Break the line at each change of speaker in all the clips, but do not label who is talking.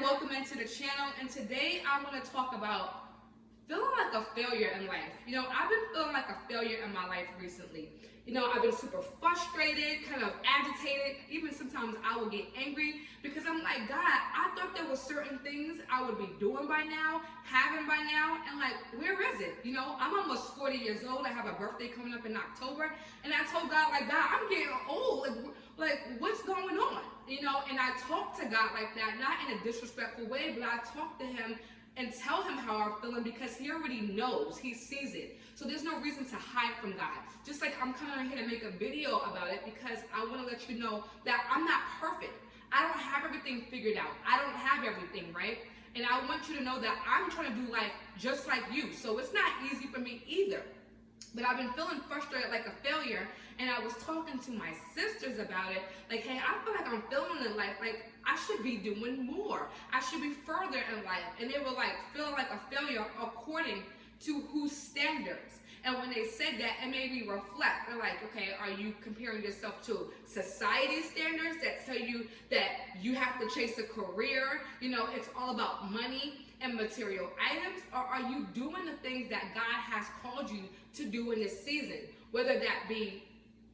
welcome into the channel, and today I want to talk about feeling like a failure in life. I've been feeling like a failure in my life recently. I've been super frustrated, kind of agitated, even sometimes I will get angry because I'm like, God, I thought there were certain things I would be doing by now, having by now, and like, where is it? I'm almost 40 years old, I have a birthday coming up in October, and I told God, like, God, I'm getting old, like what's going on? And I talk to God like that, not in a disrespectful way, but I talk to him and tell him how I'm feeling because he already knows, he sees it. So there's no reason to hide from God. Just like I'm coming on here to make a video about it because I want to let you know that I'm not perfect. I don't have everything figured out. I don't have everything, right? And I want you to know that I'm trying to do life just like you. So it's not easy for me either. But I've been feeling frustrated like a failure, and I was talking to my sisters about it, like, hey, I feel like I'm feeling in life, like I should be doing more. I should be further in life. And they were like, feeling like a failure according to whose standards? And when they said that, it made me reflect. They're like, okay, are you comparing yourself to society standards that tell you that you have to chase a career? It's all about money and material items? Or are you doing the things that God has called you to do in this season? Whether that be,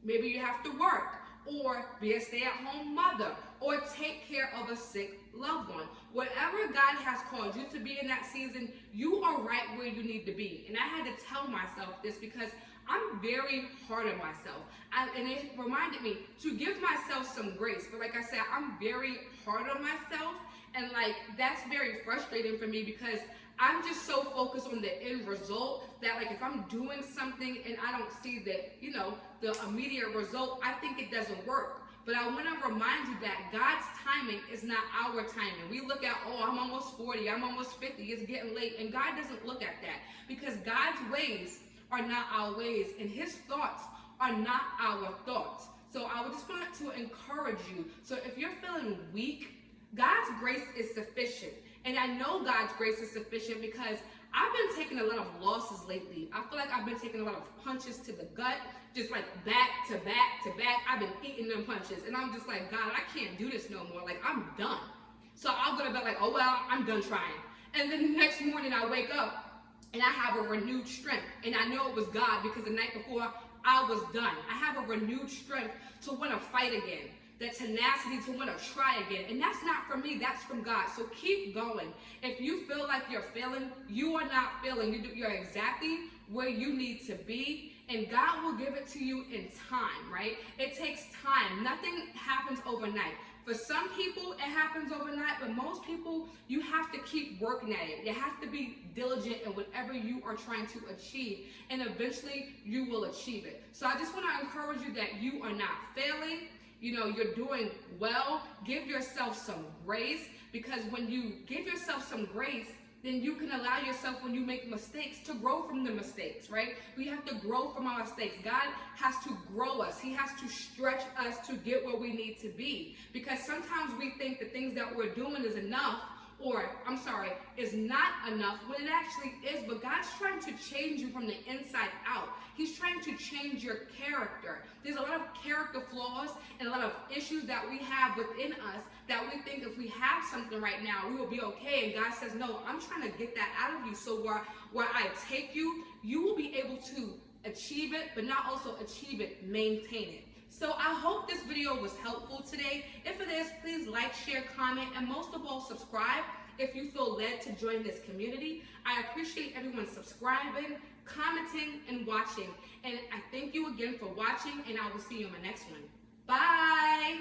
maybe you have to work, or be a stay-at-home mother, or take care of a sick loved one. Whatever God has called you to be in that season, you are right where you need to be. And I had to tell myself this because I'm very hard on myself. And it reminded me to give myself some grace. But like I said, I'm very hard on myself. And like, that's very frustrating for me because I'm just so focused on the end result that like if I'm doing something and I don't see the immediate result, I think it doesn't work. But I want to remind you that God's timing is not our timing. We look at, oh, I'm almost 40, I'm almost 50, it's getting late. And God doesn't look at that because God's ways are not our ways and his thoughts are not our thoughts. So I would just want to encourage you. So if you're feeling weak, God's grace is sufficient. And I know God's grace is sufficient because I've been taking a lot of losses lately. I feel like I've been taking a lot of punches to the gut, just like back to back to back. I've been eating them punches. And I'm just like, God, I can't do this no more. Like, I'm done. So I'll go to bed like, oh, well, I'm done trying. And then the next morning I wake up and I have a renewed strength. And I know it was God because the night before I was done. I have a renewed strength to want to fight again. That tenacity to want to try again. And that's not from me, that's from God. So keep going. If you feel like you're failing, you are not failing. You're exactly where you need to be. And God will give it to you in time, right? It takes time. Nothing happens overnight. For some people, it happens overnight, but most people, you have to keep working at it. You have to be diligent in whatever you are trying to achieve, and eventually you will achieve it. So I just want to encourage you that you are not failing. You're doing well. Give yourself some grace, because when you give yourself some grace, then you can allow yourself, when you make mistakes, to grow from the mistakes, right? We have to grow from our mistakes. God has to grow us. He has to stretch us to get where we need to be. Because sometimes we think the things that we're doing is enough, is not enough when it actually is. But God's trying to change you from the inside out. He's trying to change your character. There's a lot of character flaws and a lot of issues that we have within us that we think if we have something right now, we will be okay. And God says, no, I'm trying to get that out of you. So where I take you, you will be able to achieve it, but not also achieve it, maintain it. So I hope this video was helpful today. If it is, please like, share, comment, and most of all, subscribe if you feel led to join this community. I appreciate everyone subscribing, commenting, and watching. And I thank you again for watching, and I will see you in my next one. Bye!